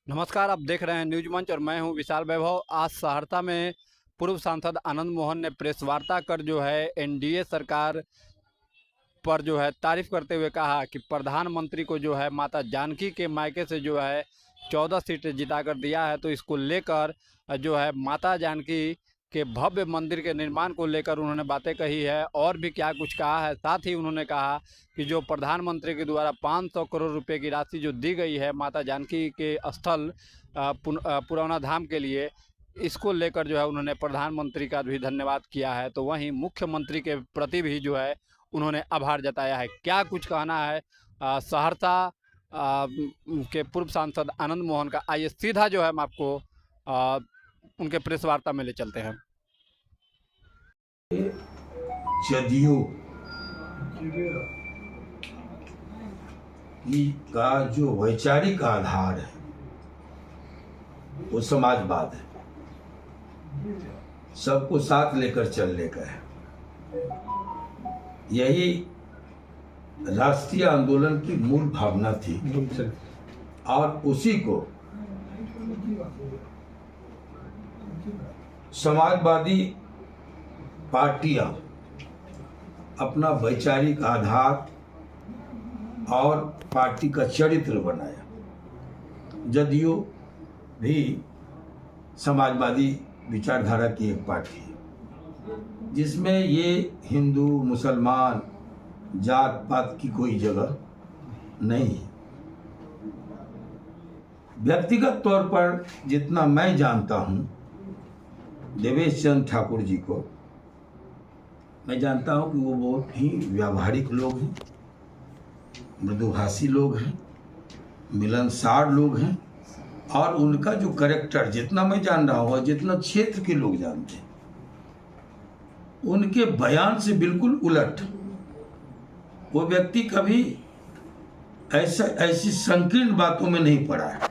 नमस्कार, आप देख रहे हैं न्यूज मंच और मैं हूं विशाल वैभव। आज सहरसा में पूर्व सांसद आनंद मोहन ने प्रेस वार्ता कर जो है एनडीए सरकार पर जो है तारीफ करते हुए कहा कि प्रधानमंत्री को जो है माता जानकी के मायके से जो है 14 सीटें जिताकर दिया है। तो इसको लेकर जो है माता जानकी के भव्य मंदिर के निर्माण को लेकर उन्होंने बातें कही है और भी क्या कुछ कहा है। साथ ही उन्होंने कहा कि जो प्रधानमंत्री के द्वारा 500 करोड़ रुपए की राशि जो दी गई है माता जानकी के स्थल पुरौना धाम के लिए, इसको लेकर जो है उन्होंने प्रधानमंत्री का भी धन्यवाद किया है। तो वहीं मुख्यमंत्री के प्रति भी जो है उन्होंने आभार जताया है। क्या कुछ कहना है सहरसा के पूर्व सांसद आनंद मोहन का, आइए सीधा जो है हम आपको उनके प्रेस वार्ता में ले चलते हैं। जदयू का जो वैचारिक आधार है वो समाजवाद है, सबको साथ लेकर चलने का है। यही राष्ट्रीय आंदोलन की मूल भावना थी और उसी को समाजवादी पार्टियां अपना वैचारिक आधार और पार्टी का चरित्र बनाया। जदयू भी समाजवादी विचारधारा की एक पार्टी है जिसमें ये हिंदू मुसलमान जात पात की कोई जगह नहीं है। व्यक्तिगत तौर पर जितना मैं जानता हूं देवेश चंद्र ठाकुर जी को, मैं जानता हूं कि वो बहुत ही व्यावहारिक लोग हैं, मृदुभाषी लोग हैं, मिलनसार लोग हैं और उनका जो कैरेक्टर जितना मैं जान रहा हूँ और जितना क्षेत्र के लोग जानते हैं, उनके बयान से बिल्कुल उलट। वो व्यक्ति कभी ऐसी संकीर्ण बातों में नहीं पड़ा है।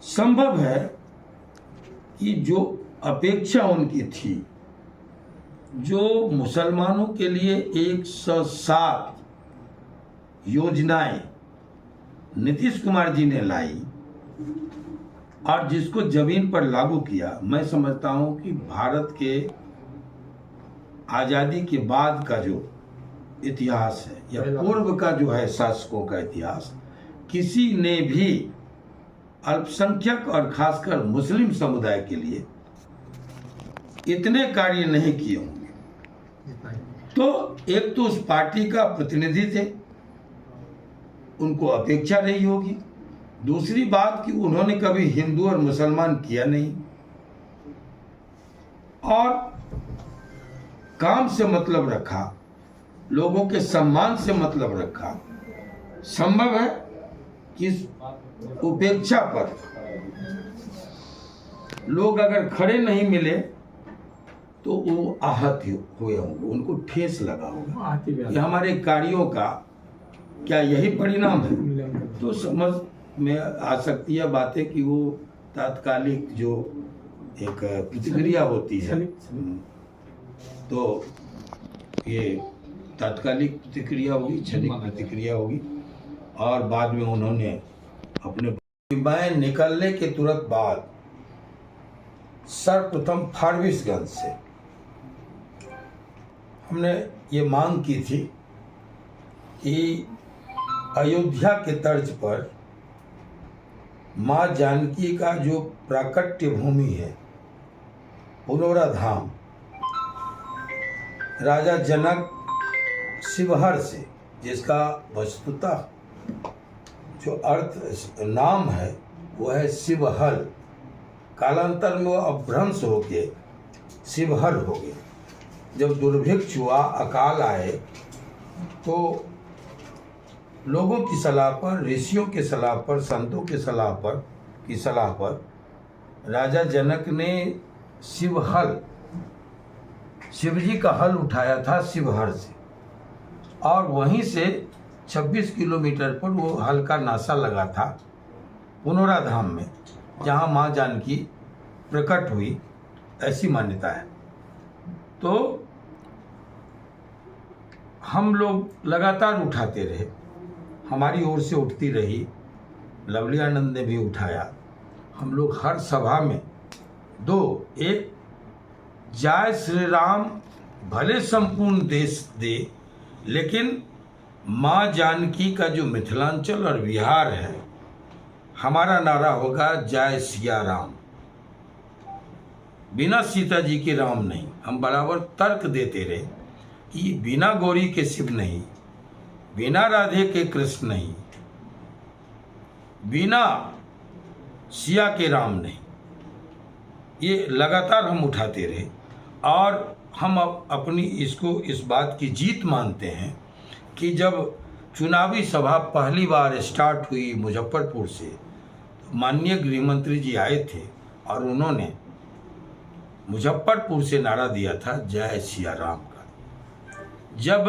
संभव है कि जो अपेक्षा उनकी थी, जो मुसलमानों के लिए 107 योजनाएं नीतीश कुमार जी ने लाई और जिसको जमीन पर लागू किया, मैं समझता हूं कि भारत के आज़ादी के बाद का जो इतिहास है या पूर्व का जो है शासकों का इतिहास, किसी ने भी अल्पसंख्यक और खासकर मुस्लिम समुदाय के लिए इतने कार्य नहीं किए होंगे। तो एक तो उस पार्टी का प्रतिनिधि थे, उनको अपेक्षा रही होगी। दूसरी बात कि उन्होंने कभी हिंदू और मुसलमान किया नहीं और काम से मतलब रखा, लोगों के सम्मान से मतलब रखा। संभव है कि उपेक्षा पर लोग अगर खड़े नहीं मिले तो वो आहत हुए होंगे, उनको ठेस लगा होगा कि हमारे कार्यों का क्या यही परिणाम है। तो समझ में आ सकती है बातें कि वो तात्कालिक जो एक प्रतिक्रिया होती है, तो ये तात्कालिक प्रतिक्रिया होगी, क्षणिक प्रतिक्रिया होगी और बाद में उन्होंने अपने मैं निकलने के तुरंत बाद सर्वप्रथम फारबिसगंज से हमने ये मांग की थी कि अयोध्या के तर्ज पर माँ जानकी का जो प्राकट्य भूमि है पुनौरा धाम, राजा जनक शिवहर से, जिसका वस्तुतः जो अर्थ नाम है वो है शिवहर, कालांतर में वो अपभ्रंश होके शिवहर हो गए। जब दुर्भिक्ष हुआ, अकाल आए, तो लोगों की सलाह पर, ऋषियों के सलाह पर, संतों के सलाह पर राजा जनक ने शिवहर, शिवजी का हल उठाया था शिवहर से और वहीं से 26 किलोमीटर पर वो हल का नासा लगा था पुनौरा धाम में, जहाँ माँ जानकी प्रकट हुई, ऐसी मान्यता है। तो हम लोग लगातार उठाते रहे, हमारी ओर से उठती रही लवली आनंद ने भी उठाया, हम लोग हर सभा में एक जय श्री राम भले संपूर्ण देश दे, लेकिन माँ जानकी का जो मिथिलांचल और बिहार है, हमारा नारा होगा जय सिया राम। बिना सीता जी के राम नहीं। हम बराबर तर्क देते रहे कि बिना गौरी के शिव नहीं, बिना राधे के कृष्ण नहीं, बिना सिया के राम नहीं। ये लगातार हम उठाते रहे और हम अपनी इस बात की जीत मानते हैं कि जब चुनावी सभा पहली बार स्टार्ट हुई मुजफ्फरपुर से, तो माननीय गृह मंत्री जी आए थे और उन्होंने मुजफ्फरपुर से नारा दिया था जय सिया राम का। जब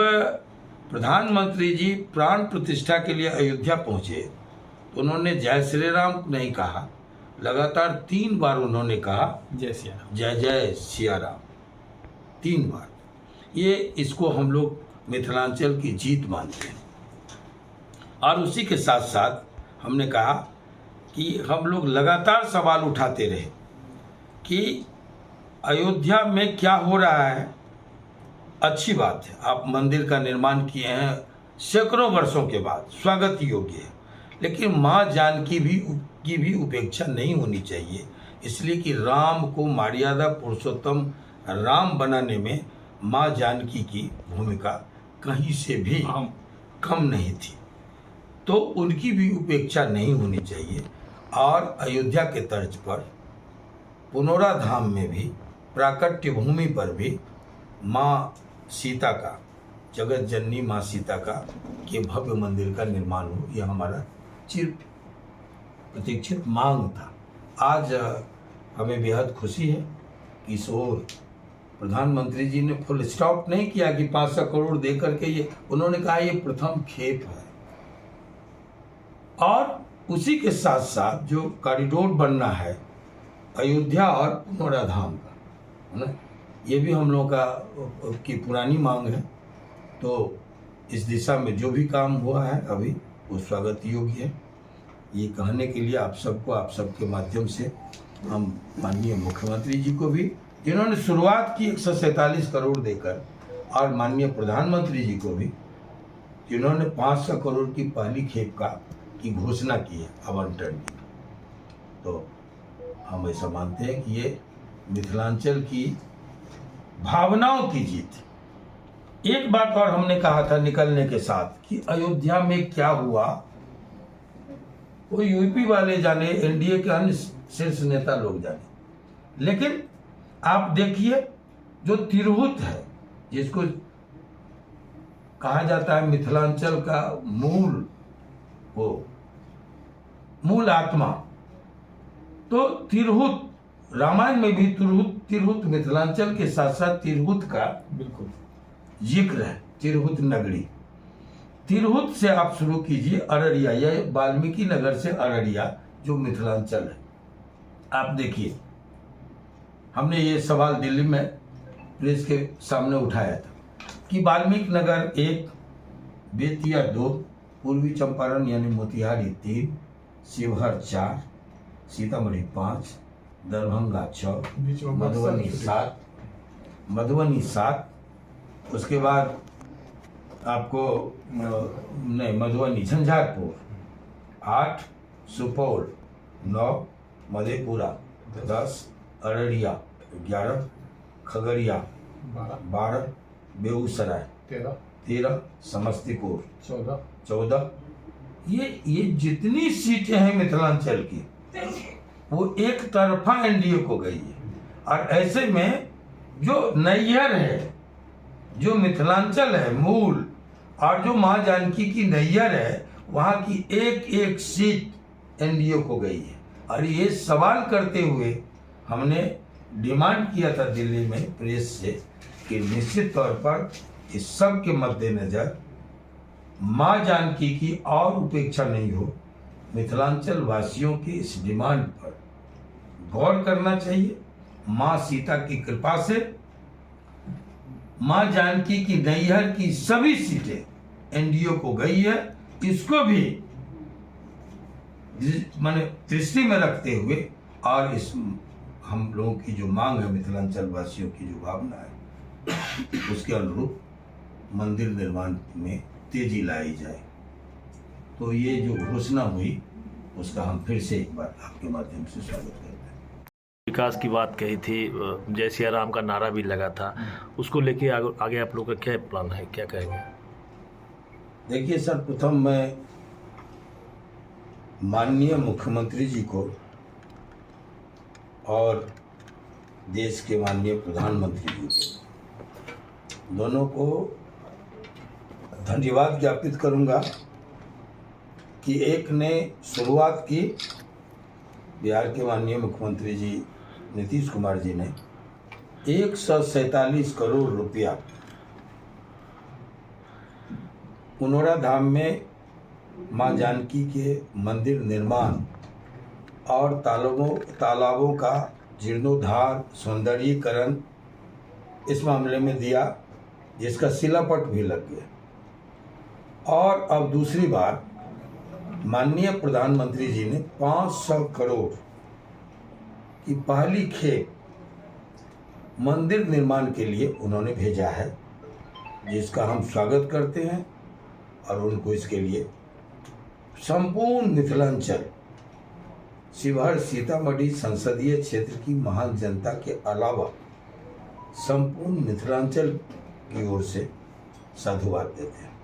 प्रधानमंत्री जी प्राण प्रतिष्ठा के लिए अयोध्या पहुंचे तो उन्होंने जय श्री राम नहीं कहा, लगातार 3 बार उन्होंने कहा जय सिया राम, जय जय सिया राम, 3 बार। ये इसको हम लोग मिथिलांचल की जीत मानते हैं। और उसी के साथ साथ हमने कहा कि हम लोग लगातार सवाल उठाते रहे कि अयोध्या में क्या हो रहा है। अच्छी बात है, आप मंदिर का निर्माण किए हैं सैकड़ों वर्षों के बाद, स्वागत योग्य है, लेकिन माँ जानकी की भी उपेक्षा नहीं होनी चाहिए, इसलिए कि राम को मर्यादा पुरुषोत्तम राम बनाने में माँ जानकी की भूमिका कहीं से भी कम नहीं थी, तो उनकी भी उपेक्षा नहीं होनी चाहिए। और अयोध्या के तर्ज पर पुनौरा धाम में भी, प्राकट्य भूमि पर भी माँ सीता का, जगत जननी माँ सीता का के भव्य मंदिर का निर्माण हो, यह हमारा चिर प्रतीक्षित मांग था। आज हमें बेहद खुशी है कि इस ओर प्रधानमंत्री जी ने फुल स्टॉप नहीं किया कि 500 करोड़ दे करके, ये उन्होंने कहा ये प्रथम खेप है। और उसी के साथ साथ जो कॉरिडोर बनना है अयोध्या और पुनौरा धाम का, है ना, ये भी हम लोगों की पुरानी मांग है। तो इस दिशा में जो भी काम हुआ है अभी, वो स्वागत योग्य है। ये कहने के लिए आप सबके माध्यम से हम माननीय मुख्यमंत्री जी को भी, जिन्होंने शुरुआत की 147 करोड़ देकर, और माननीय प्रधानमंत्री जी को भी, जिन्होंने 500 करोड़ की पहली खेप की घोषणा की है आवंटन की। तो हम ऐसा मानते हैं कि ये मिथिलांचल की भावनाओं की जीत। एक बात और हमने कहा था निकलने के साथ कि अयोध्या में क्या हुआ वो यूपी वाले जाने, एनडीए के अन्य शीर्ष नेता लोग जाने, लेकिन आप देखिए जो तिरहुत है, जिसको कहा जाता है मिथिलांचल का मूल आत्मा, तो तिरहुत, रामायण में भी तिरहुत मिथिलांचल के साथ साथ तिरहुत का बिल्कुल जिक्र है। तिरहुत नगरी, तिरहुत से आप शुरू कीजिए, अररिया या वाल्मीकि नगर से अररिया जो मिथिलांचल है। आप देखिए, हमने ये सवाल दिल्ली में प्रेस के सामने उठाया था कि वाल्मीकि नगर 1, बेतिया 2, पूर्वी चंपारण यानी मोतिहारी 3, शिवहर 4, सीतामढ़ी 5, दरभंगा 6, मधुबनी 7, उसके बाद आपको मधुबनी झंझारपुर 8, सुपौल 9, मधेपुरा 10, अररिया 11, खगड़िया 12, बेगूसराय 13, समस्तीपुर 14। ये जितनी सीटें हैं मिथिलांचल की, वो एक तरफा एनडीए को गई है। और ऐसे में जो नैयर है, जो मिथिलांचल है मूल, और जो माँ जानकी की नैयर है, वहाँ की एक सीट एनडीए को गई है। और ये सवाल करते हुए हमने डिमांड किया था दिल्ली में प्रेस से कि निश्चित तौर पर इस सब के मद्देनजर माँ जानकी की और उपेक्षा नहीं हो, मिथिलांचल वासियों की इस डिमांड पर गौर करना चाहिए। माँ सीता की कृपा से माँ जानकी की नैहर की सभी सीटें एनडीए को गई है, इसको भी माने दृष्टि में रखते हुए और इस हम लोगों की जो मांग है, मिथिलांचल वासियों की जो भावना है, उसके अनुरूप मंदिर निर्माण में तेजी लाई जाए। तो ये जो घोषणा हुई उसका हम फिर से एक बार आपके माध्यम से स्वागत करते हैं। विकास की बात कही थी, जय सिया राम का नारा भी लगा था, उसको लेके आगे आप लोगों का क्या प्लान है, क्या कहेंगे? देखिए सर, प्रथम मैं माननीय मुख्यमंत्री जी को और देश के माननीय प्रधानमंत्री जी को, दोनों को धन्यवाद ज्ञापित करूंगा कि एक ने शुरुआत की, बिहार के माननीय मुख्यमंत्री जी नीतीश कुमार जी ने 147 करोड़ रुपया पुनौरा धाम में मां जानकी के मंदिर निर्माण और तालाबों का जीर्णोद्धार, सौंदर्यीकरण इस मामले में दिया, जिसका शिलापट भी लग गया। और अब दूसरी बार माननीय प्रधानमंत्री जी ने 500 करोड़ की पहली खेप मंदिर निर्माण के लिए उन्होंने भेजा है, जिसका हम स्वागत करते हैं और उनको इसके लिए संपूर्ण मिथिलांचल, शिवहर सीतामढ़ी संसदीय क्षेत्र की महान जनता के अलावा संपूर्ण मिथिलांचल की ओर से साधुवाद देते हैं।